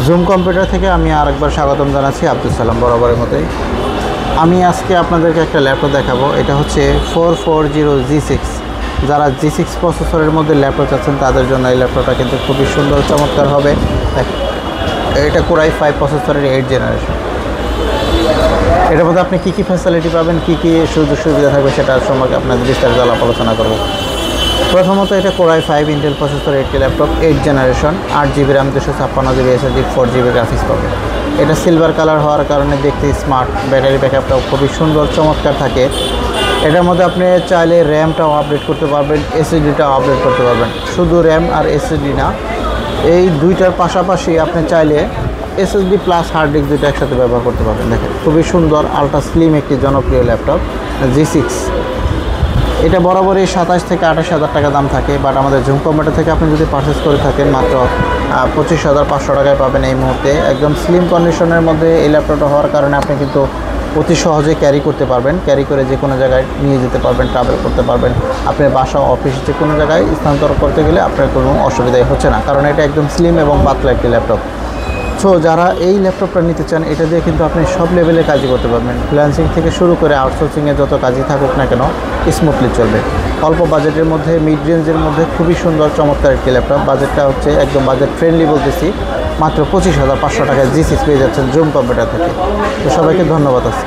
Zoom computer থেকে আমি আরেকবার স্বাগতম জানাচ্ছি, আব্দুল সালাম বরাবরের মতোই। আমি আজকে আপনাদেরকে একটা ল্যাপটপ দেখাবো। এটা হচ্ছে 440G6। যারা G6 প্রসেসরের মধ্যে ল্যাপটপ চাচ্ছেন তাদের জন্য এই ল্যাপটপটা কিন্তু খুবই সুন্দর চমৎকার হবে। এটা Core i5 প্রসেসরের 8 জেনারেশন। এটার মধ্যে আপনি কী কী ফ্যাসিলিটি পাবেন, কী কী সুযোগ সুবিধা থাকবে সেটার সম্পর্কে আপনাদের বিস্তারিত আলোচনা করব। প্রথমত এটা Core i5 ইন্টেল প্রসেসরের একটি laptop, 8 generation, 8GB RAM, 256GB SSD, 4GB graphics পাবে। এটা সিলভার কালার হওয়ার কারণে দেখতে স্মার্ট, ব্যাটারি ব্যাকআপটাও খুবই সুন্দর চমৎকার থাকে। এটার মধ্যে আপনি চাইলে র্যামটাও আপডেট করতে পারবেন, এসএসডিটাও আপডেট করতে পারবেন। শুধু র্যাম আর এসএসডি না, এই দুইটার পাশাপাশি আপনি চাইলে এসএসডি প্লাস হার্ড ডিস্ক দুটো একসাথে ব্যবহার করতে পারবেন। দেখেন খুবই সুন্দর আলট্রা স্লিম একটি জনপ্রিয় ল্যাপটপ G6। এটা বরাবরই 27 থেকে 28 হাজার টাকা দাম থাকে, বাট আমাদের জুম কম্পিউটার থেকে আপনি যদি পারচেস করে থাকেন মাত্র 25,500 টাকায় পাবেন এই মুহূর্তে। একদম স্লিম কন্ডিশনের মধ্যে এই ল্যাপটপটা হওয়ার কারণে আপনি কিন্তু অতি সহজে ক্যারি করতে পারবেন, ক্যারি করে যে কোনো জায়গায় নিয়ে যেতে পারবেন, ট্রাভেল করতে পারবেন। আপনার বাসা, অফিস যে কোনো জায়গায় স্থানান্তর করতে গেলে আপনার কোনো অসুবিধাই হচ্ছে না, কারণ এটা একদম স্লিম এবং পাতলা একটি ল্যাপটপ। সো যারা এই ল্যাপটপটা নিতে চান, এটা দিয়ে কিন্তু আপনি সব লেভেলে কাজই করতে পারবেন। ফ্রিল্যান্সিং থেকে শুরু করে আউটসোর্সিংয়ে যত কাজই থাকুক না কেন স্মুথলি চলবে। অল্প বাজেটের মধ্যে, মিড রেঞ্জের মধ্যে খুবই সুন্দর চমৎকার একটি ল্যাপটপ। বাজেটটা হচ্ছে একদম বাজেট ফ্রেন্ডলি বলতেছি, মাত্র 25,500 টাকায় G6 পেয়ে যাচ্ছেন জুম কম্পিউটার থেকে। তো সবাইকে ধন্যবাদ আছে।